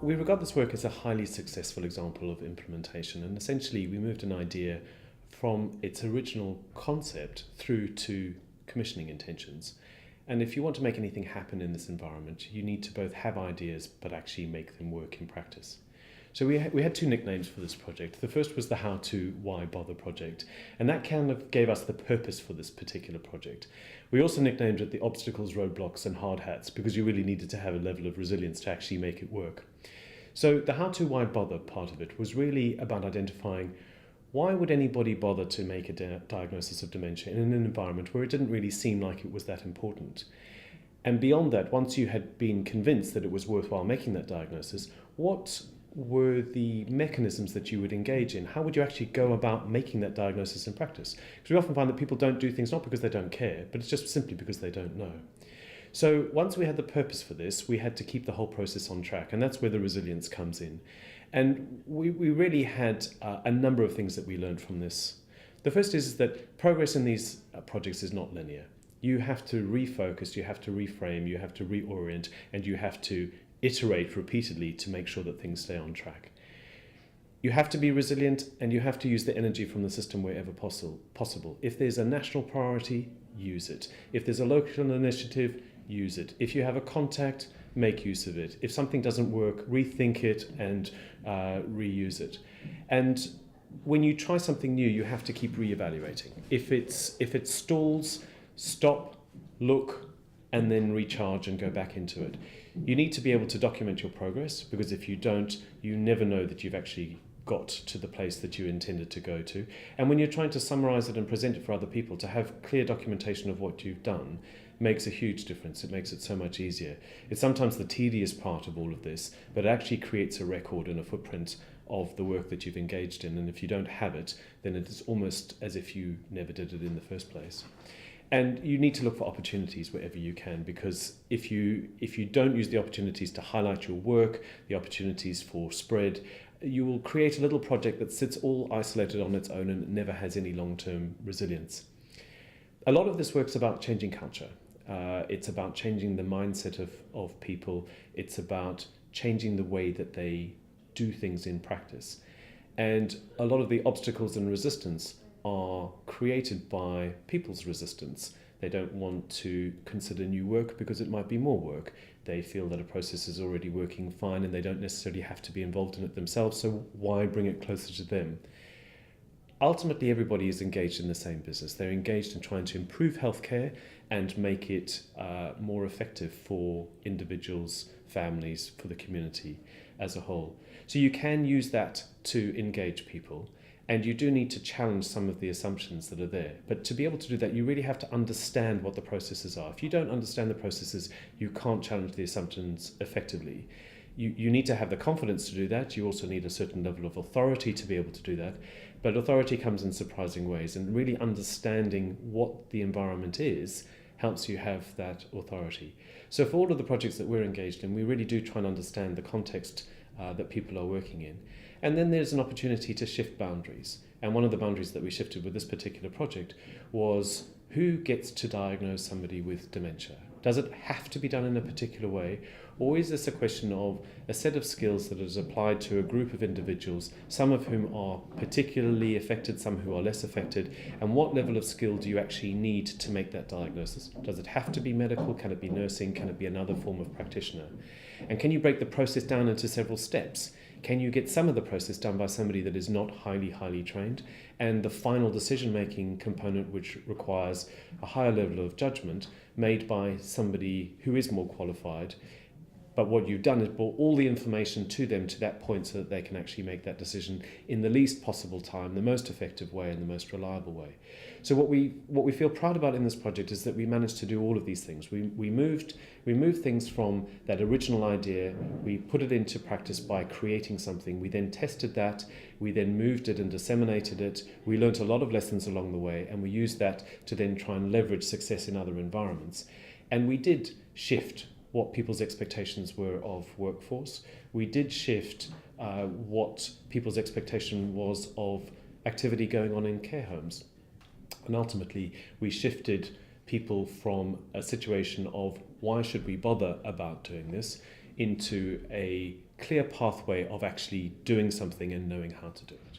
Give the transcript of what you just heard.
we regard this work as a highly successful example of implementation, and essentially we moved an idea from its original concept through to commissioning intentions. And if you want to make anything happen in this environment, you need to both have ideas but actually make them work in practice. So we had two nicknames for this project. The first was the How to Why Bother project, and that kind of gave us the purpose for this particular project. We also nicknamed it the Obstacles, Roadblocks and Hard Hats, because you really needed to have a level of resilience to actually make it work. So the How to Why Bother part of it was really about identifying why would anybody bother to make a diagnosis of dementia in an environment where it didn't really seem like it was that important. And beyond that, once you had been convinced that it was worthwhile making that diagnosis, what were the mechanisms that you would engage in? How would you actually go about making that diagnosis in practice? Because we often find that people don't do things not because they don't care, but it's just simply because they don't know. So once we had the purpose for this, we had to keep the whole process on track, and that's where the resilience comes in. And we really had a number of things that we learned from this. The first is that progress in these projects is not linear. You have to refocus, you have to reframe, you have to reorient, and you have to iterate repeatedly to make sure that things stay on track. You have to be resilient, and you have to use the energy from the system wherever possible. If there's a national priority, use it. If there's a local initiative, use it. If you have a contact, make use of it. If something doesn't work, rethink it and reuse it. And when you try something new, you have to keep reevaluating. If it stalls, stop, look, and then recharge and go back into it. You need to be able to document your progress, because if you don't, you never know that you've actually got to the place that you intended to go to. And when you're trying to summarize it and present it for other people, to have clear documentation of what you've done makes a huge difference. It makes it so much easier. It's sometimes the tedious part of all of this, but it actually creates a record and a footprint of the work that you've engaged in. And if you don't have it, then it is almost as if you never did it in the first place. And you need to look for opportunities wherever you can, because if you don't use the opportunities to highlight your work, the opportunities for spread, you will create a little project that sits all isolated on its own and never has any long-term resilience. A lot of this work's about changing culture. It's about changing the mindset of people. It's about changing the way that they do things in practice. And a lot of the obstacles and resistance are created by people's resistance. They don't want to consider new work because it might be more work. They feel that a process is already working fine and they don't necessarily have to be involved in it themselves, so why bring it closer to them? Ultimately, everybody is engaged in the same business. They're engaged in trying to improve healthcare and make it more effective for individuals, families, for the community as a whole. So you can use that to engage people, and you do need to challenge some of the assumptions that are there. But to be able to do that, you really have to understand what the processes are. If you don't understand the processes, you can't challenge the assumptions effectively. You need to have the confidence to do that. You also need a certain level of authority to be able to do that. But authority comes in surprising ways, and really understanding what the environment is helps you have that authority. So for all of the projects that we're engaged in, we really do try and understand the context that people are working in. And then there's an opportunity to shift boundaries. And one of the boundaries that we shifted with this particular project was who gets to diagnose somebody with dementia? Does it have to be done in a particular way? Or is this a question of a set of skills that is applied to a group of individuals, some of whom are particularly affected, some who are less affected, and what level of skill do you actually need to make that diagnosis? Does it have to be medical? Can it be nursing? Can it be another form of practitioner? And can you break the process down into several steps? Can you get some of the process done by somebody that is not highly trained? And the final decision-making component, which requires a higher level of judgment, made by somebody who is more qualified. But what you've done is brought all the information to them to that point so that they can actually make that decision in the least possible time, the most effective way and the most reliable way. So what we feel proud about in this project is that we managed to do all of these things. We moved things from that original idea, we put it into practice by creating something, we then tested that, we then moved it and disseminated it, we learnt a lot of lessons along the way, and we used that to then try and leverage success in other environments. And we did shift what people's expectations were of workforce. We did shift what people's expectation was of activity going on in care homes. And ultimately, we shifted people from a situation of why should we bother about doing this into a clear pathway of actually doing something and knowing how to do it.